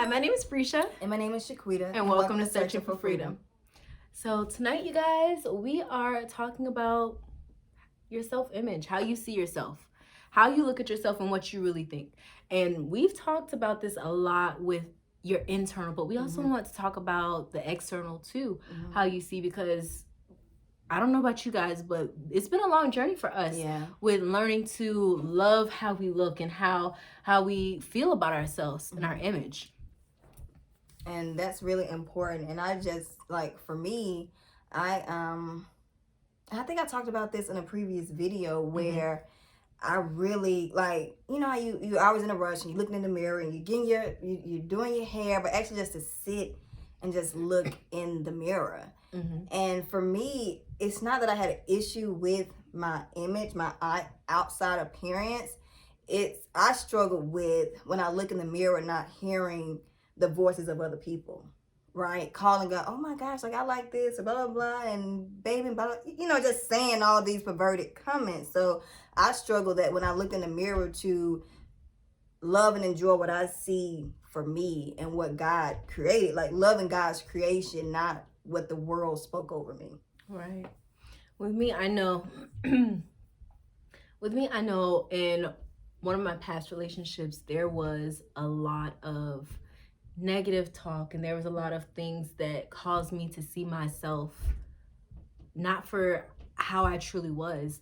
Hi, my name is Brescia. And my name is Shaquita. And welcome to Searching for Freedom. So tonight, you guys, we are talking about your self-image, how you see yourself, how you look at yourself and what you really think. And we've talked about this a lot with your internal, but we also want to talk about the external too, how you see, because I don't know about you guys, but it's been a long journey for us with learning to love how we look and how we feel about ourselves and our image. And that's really important. And I just, like, for me, I think I talked about this in a previous video where I really, like, you know how you always in a rush and you're looking in the mirror and you're doing your hair, but actually just to sit and just look in the mirror. And for me, it's not that I had an issue with my image, my outside appearance. I struggle with when I look in the mirror not hearing the voices of other people, right? Calling out, oh my gosh, like I like this, blah, blah, blah, and baby, blah, blah, you know, just saying all these perverted comments. So I struggle that when I look in the mirror to love and enjoy what I see for me and what God created, like loving God's creation, not what the world spoke over me. Right. With me, I know in one of my past relationships, there was a lot of negative talk and there was a lot of things that caused me to see myself not for how I truly was.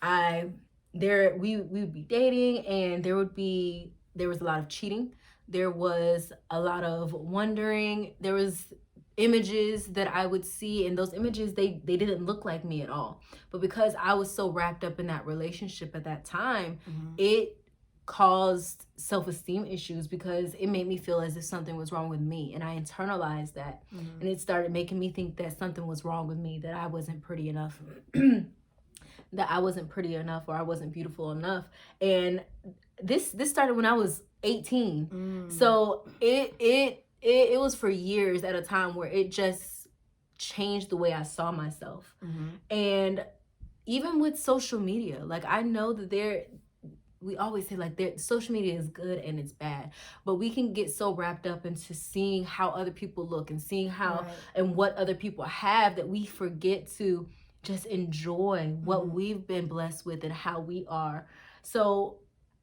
We would be dating and there was a lot of cheating. There was a lot of wondering. There was images that I would see, and those images, they didn't look like me at all. But because I was so wrapped up in that relationship at that time, it caused self-esteem issues because it made me feel as if something was wrong with me, and I internalized that. And it started making me think that something was wrong with me, that I wasn't pretty enough that I wasn't pretty enough or I wasn't beautiful enough. And this started when I was 18. So it was for years at a time where it just changed the way I saw myself. And even with social media, like I know that we always say like social media is good and it's bad, but we can get so wrapped up into seeing how other people look and seeing how and what other people have that we forget to just enjoy what we've been blessed with and how we are. So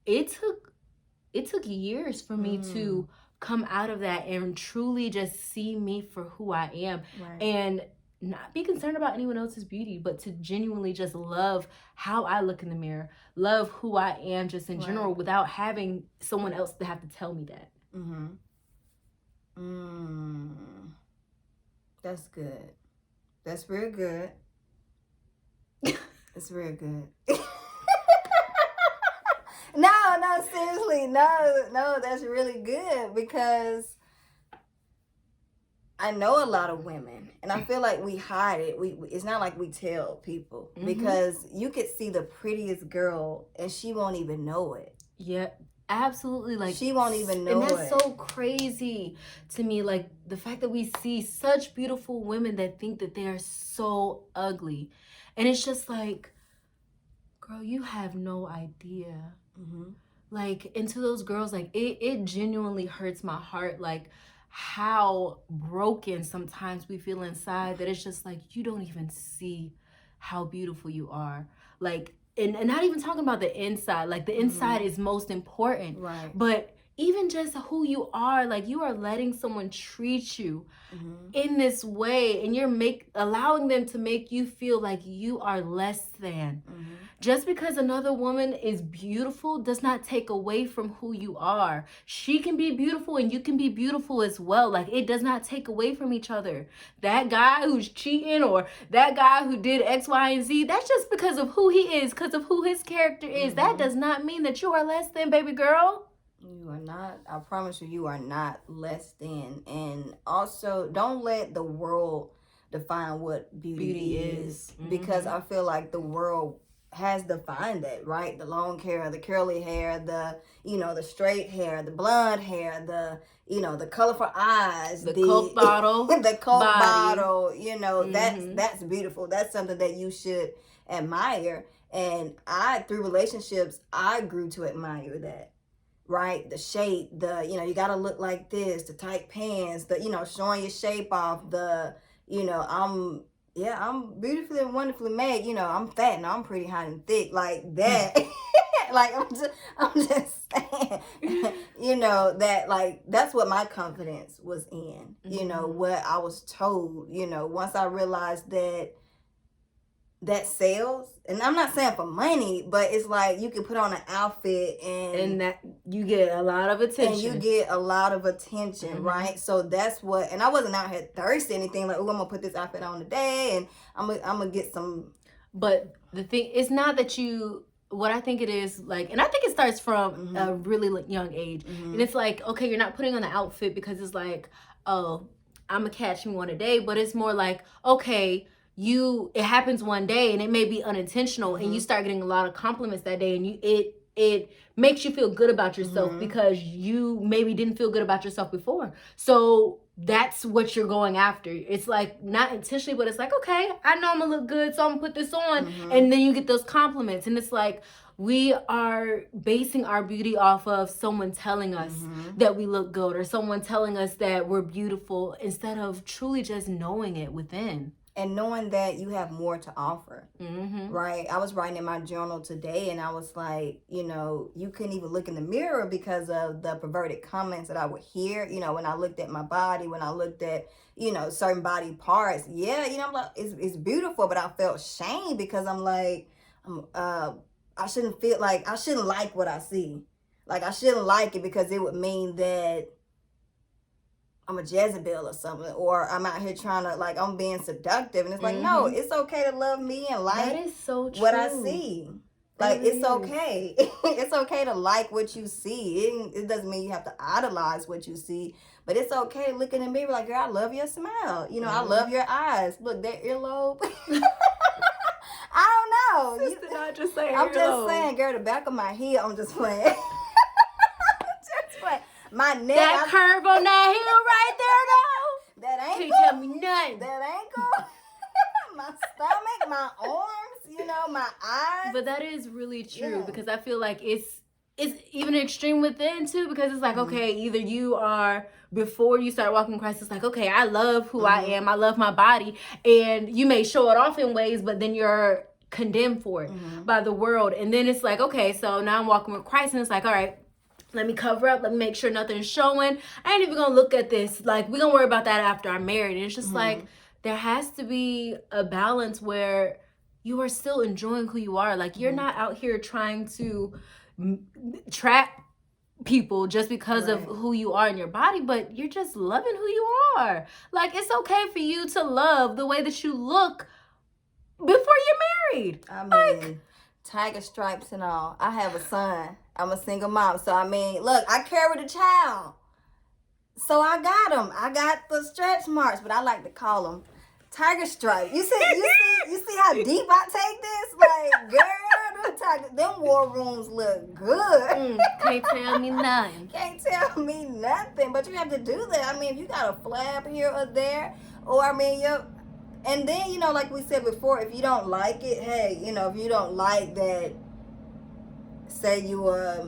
it took years for me to come out of that and truly just see me for who I am and not be concerned about anyone else's beauty, but to genuinely just love how I look in the mirror, love who I am just in general without having someone else to have to tell me that. That's good. That's real good. It's real good. No, seriously, no, that's really good because I know a lot of women, and I feel like we hide it. It's not like we tell people because you could see the prettiest girl and she won't even know it. Yeah, absolutely. Like she won't even know it. And that's so crazy to me. Like the fact that we see such beautiful women that think that they are so ugly, and it's just like, girl, you have no idea. Like, and to those girls, like it genuinely hurts my heart, like how broken sometimes we feel inside, that it's just like you don't even see how beautiful you are. Like, and not even talking about the inside, like the inside is most important, but even just who you are, like you are letting someone treat you in this way, and you're allowing them to make you feel like you are less than. Just because another woman is beautiful does not take away from who you are. She can be beautiful and you can be beautiful as well. Like it does not take away from each other. That guy who's cheating or that guy who did X, Y, and Z, that's just because of who he is, because of who his character is. That does not mean that you are less than, baby girl. You are not. I promise you are not less than. And also, don't let the world define what beauty is. Because I feel like the world has defined that, right? The long hair, the curly hair, the straight hair, the blonde hair, the colorful eyes, the Coke bottle, the Coke bottle, that's beautiful. That's something that you should admire. And through relationships, I grew to admire that. right? The shape, you got to look like this, the tight pants, showing your shape off, I'm beautifully and wonderfully made, I'm fat and I'm pretty hot and thick, like that. Like, I'm just saying, that, like, that's what my confidence was in, what I was told, once I realized that sells. And I'm not saying for money, but it's like you can put on an outfit and that you get a lot of attention. Right? So that's what, and I wasn't out here thirsty anything like, oh, I'm gonna put this outfit on today and I'm gonna get some. But the thing, it's not that what I think it is, like, and I think it starts from a really young age. And it's like, okay, you're not putting on the outfit because it's like, oh, I'm gonna catch me one a day, but it's more like, okay, it happens one day and it may be unintentional, and you start getting a lot of compliments that day, and it makes you feel good about yourself because you maybe didn't feel good about yourself before. So that's what you're going after. It's like not intentionally, but it's like, okay, I know I'm gonna look good, so I'm gonna put this on. And then you get those compliments, and it's like we are basing our beauty off of someone telling us that we look good, or someone telling us that we're beautiful, instead of truly just knowing it within. And knowing that you have more to offer, right? I was writing in my journal today, and I was like, you couldn't even look in the mirror because of the perverted comments that I would hear, when I looked at my body, when I looked at, certain body parts. Yeah, I'm like, it's beautiful, but I felt shame because I'm like, I shouldn't like what I see. Like, I shouldn't like it because it would mean that I'm a Jezebel or something, or I'm out here trying to, like, I'm being seductive. And it's like, no, it's okay to love me and like that is so true. What I see. Like, it's okay. It's okay to like what you see. It doesn't mean you have to idolize what you see, but it's okay to look in the mirror like, girl, I love your smile. I love your eyes. Look, that earlobe. I don't know. Sister, not just saying I'm just saying, girl, the back of my head, I'm just playing. My neck. That curve on that heel right there, though. That ankle. Can't tell me nothing. That ankle. My stomach, my arms, my eyes. But that is really true, because I feel like it's even extreme within too, because it's like, okay, either you are, before you start walking in Christ, it's like, okay, I love who I am. I love my body. And you may show it off in ways, but then you're condemned for it by the world. And then it's like, okay, so now I'm walking with Christ, and it's like, all right, let me cover up. Let me make sure nothing's showing. I ain't even gonna look at this. Like, we're gonna worry about that after I'm married. And it's just like, there has to be a balance where you are still enjoying who you are. Like, you're not out here trying to trap people just because of who you are in your body, but you're just loving who you are. Like, it's okay for you to love the way that you look before you're married. I mean, tiger stripes and all. I have a son. I'm a single mom. So, I mean, look, I carried a child. So I got them. I got the stretch marks, but I like to call them tiger stripe. You see how deep I take this? Like, girl, them war rooms look good. Can't tell me nothing. Can't tell me nothing. But you have to do that. I mean, if you got a flab here or there, or I mean, and then, like we said before, if you don't like it, hey, if you don't like that, say you a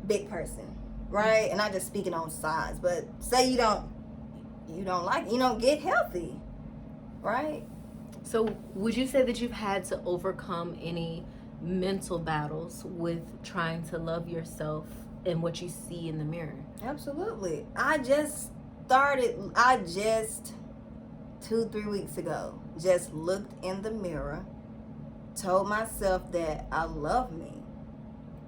big person, right? And not just speaking on size, but say you don't like, get healthy, right? So would you say that you've had to overcome any mental battles with trying to love yourself and what you see in the mirror? Absolutely. I just 2-3 weeks ago, just looked in the mirror, told myself that I love me.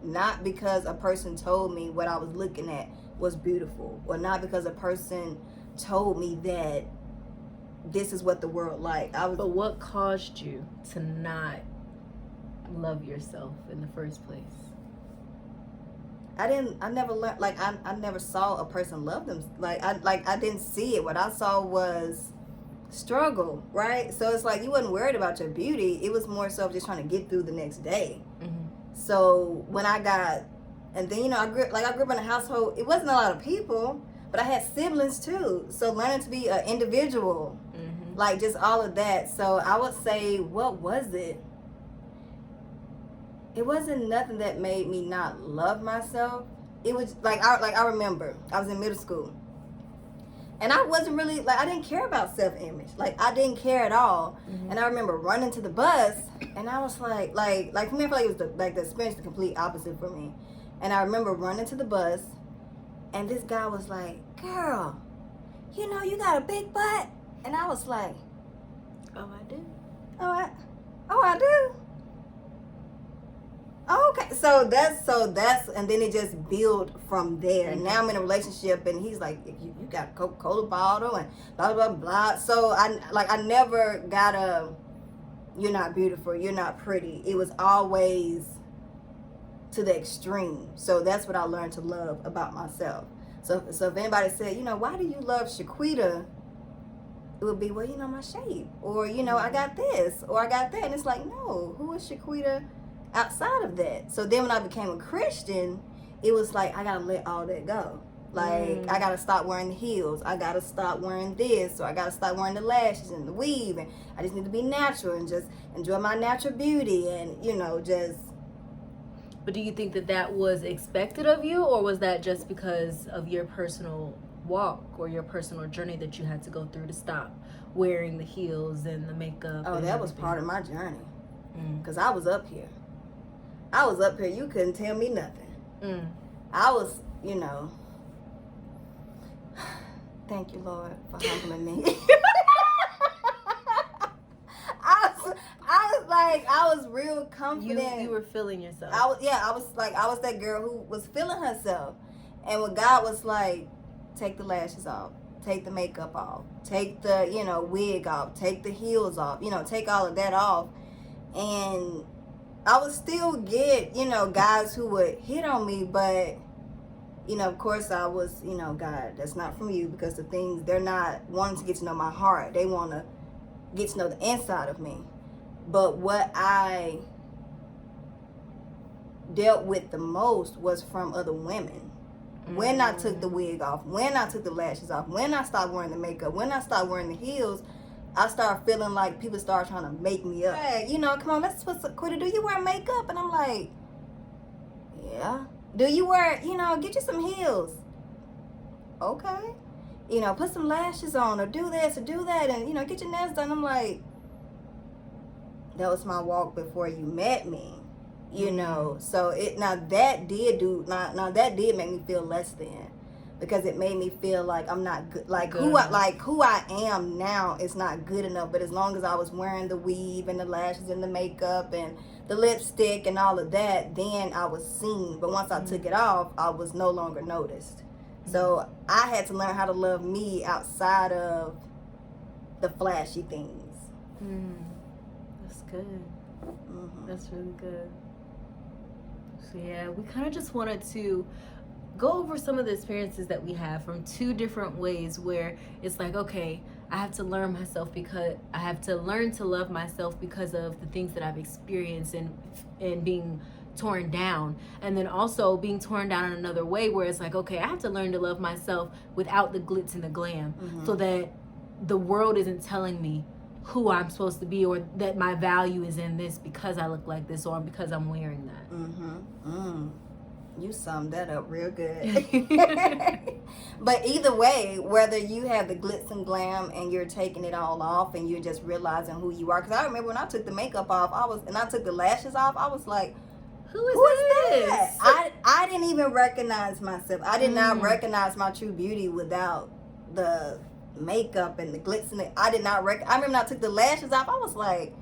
Not because a person told me what I was looking at was beautiful, or not because a person told me that this is what the world like. But what caused you to not love yourself in the first place? I never learned, like, I never saw a person love them. I didn't see it. What I saw was struggle, right? So it's like, you wasn't worried about your beauty. It was more so just trying to get through the next day. So when and then, I grew up in a household, it wasn't a lot of people, but I had siblings too. So learning to be an individual, like, just all of that. So I would say, what was it? it wasn't nothing that made me not love myself. It was like I remember I was in middle school, and I wasn't really like, I didn't care about self-image. Like, I didn't care at all. Mm-hmm. And I remember running to the bus, and I was like for me, I feel like it was the experience the complete opposite for me. And I remember running to the bus, and this guy was like, "Girl, you know you got a big butt." And I was like, Oh, I do. "Oh, I do." Okay, so that's and then it just built from there. Mm-hmm. Now I'm in a relationship, and he's like, you got a Coca-Cola bottle and blah blah blah. So I never got a, you're not beautiful, you're not pretty. It was always to the extreme. So that's what I learned to love about myself. So if anybody said, you know, why do you love Shaquita? It would be, well, you know, my shape, or you know, I got this, or I got that, and it's like, no, who is Shaquita outside of that? So then when I became a Christian, it was like, I gotta let all that go. Like, I gotta stop wearing the heels, I gotta stop wearing this, or I gotta stop wearing the lashes and the weave, and I just need to be natural and just enjoy my natural beauty, and you know, just. But do you think that was expected of you, or was that just because of your personal walk or your personal journey that you had to go through to stop wearing the heels and the makeup? Oh, and that was everything? part of my journey, because I was up here. You couldn't tell me nothing. I was, you know. Thank you, Lord, for humbling me. I was real confident. You were feeling yourself. I was that girl who was feeling herself. And when God was like, take the lashes off, take the makeup off, take the, you know, wig off, take the heels off, you know, take all of that off. And I would still get, you know, guys who would hit on me, but, you know, of course I was, you know, God, that's not from you, because the things, they're not wanting to get to know my heart. They want to get to know the inside of me. But what I dealt with the most was from other women. When I took the wig off, when I took the lashes off, when I stopped wearing the makeup, when I stopped wearing the heels, I started feeling like people started trying to make me up. Hey, you know, come on, let's put some, Quita, do you wear makeup? And I'm like, yeah. Do you wear, you know, get you some heels. Okay. You know, put some lashes on, or do this or do that, and, you know, get your nails done. I'm like, that was my walk before you met me. You know, so that did make me feel less than, because it made me feel like I'm not good. Like who I am now is not good enough. But as long as I was wearing the weave and the lashes and the makeup and the lipstick and all of that, then I was seen. But once I took it off, I was no longer noticed. So I had to learn how to love me outside of the flashy things. That's good. That's really good. So yeah, we kind of just wanted to go over some of the experiences that we have from two different ways, where it's like, okay, I have to learn myself, because I have to learn to love myself because of the things that I've experienced and being torn down, and then also being torn down in another way where it's like, okay, I have to learn to love myself without the glitz and the glam, so that the world isn't telling me who I'm supposed to be, or that my value is in this because I look like this, or because I'm wearing that. You summed that up real good. But either way, whether you have the glitz and glam and you're taking it all off and you're just realizing who you are, because I remember when I took the makeup off, I took the lashes off, I was like, who is this? That? I didn't even recognize myself. I did not recognize my true beauty without the makeup and the glitz and I remember when I took the lashes off, I was like,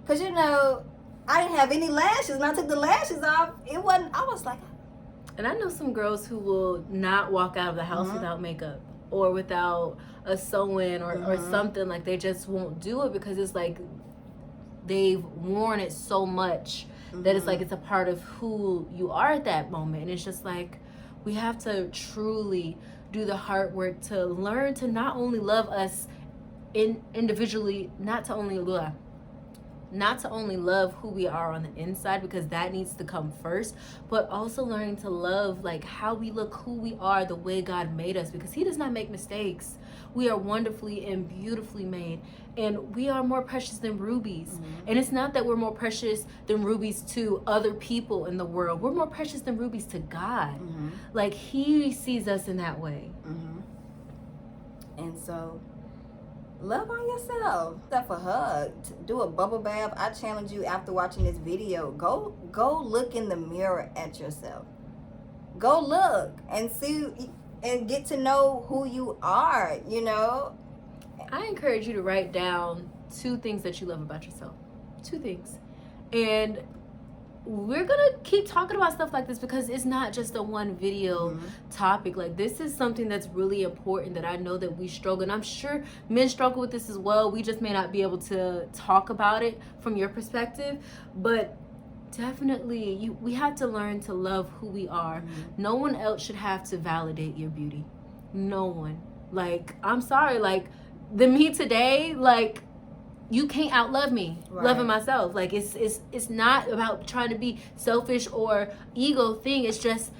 because you know, I didn't have any lashes, and I took the lashes off, I was like. And I know some girls who will not walk out of the house without makeup, or without a sew-in, or something. Like, they just won't do it because it's like they've worn it so much that it's like it's a part of who you are at that moment. And it's just like, we have to truly do the hard work to learn to not only love us individually, not not to only love who we are on the inside, because that needs to come first, but also learning to love like how we look, who we are, the way God made us, because he does not make mistakes. We are wonderfully and beautifully made, and we are more precious than rubies. Mm-hmm. And it's not that we're more precious than rubies to other people in the world. We're more precious than rubies to God. Mm-hmm. Like, he sees us in that way. Mm-hmm. And so, love on yourself. Stuff a hug. Do a bubble bath. I challenge you after watching this video. Go look in the mirror at yourself. Go look and see and get to know who you are, you know. I encourage you to write down 2 things that you love about yourself. 2 things. And we're gonna keep talking about stuff like this because it's not just a one video topic. Like, this is something that's really important that I know that we struggle, and I'm sure men struggle with this as well. We just may not be able to talk about it from your perspective, but definitely we have to learn to love who we are. No one else should have to validate your beauty. No one. Like, I'm sorry, like, the me today, like, you can't outlove me. Right. Loving myself. Like, it's not about trying to be selfish or ego thing. It's just,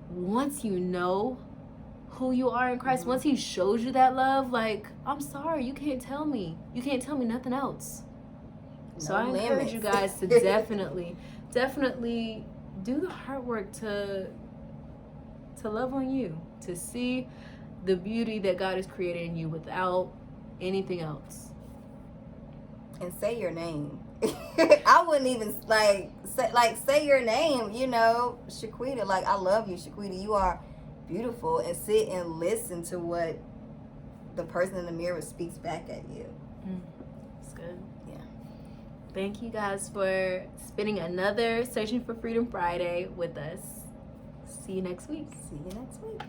once you know who you are in Christ, once he shows you that love, like, I'm sorry, you can't tell me nothing else. So I encourage you guys to definitely do the hard work to love on you, to see the beauty that God has created in you without anything else. And say your name. I wouldn't even say your name, you know, Shaquita. Like, I love you, Shaquita. You are beautiful. And sit and listen to what the person in the mirror speaks back at you. It's good. Yeah. Thank you guys for spending another Searching for Freedom Friday with us. See you next week. See you next week.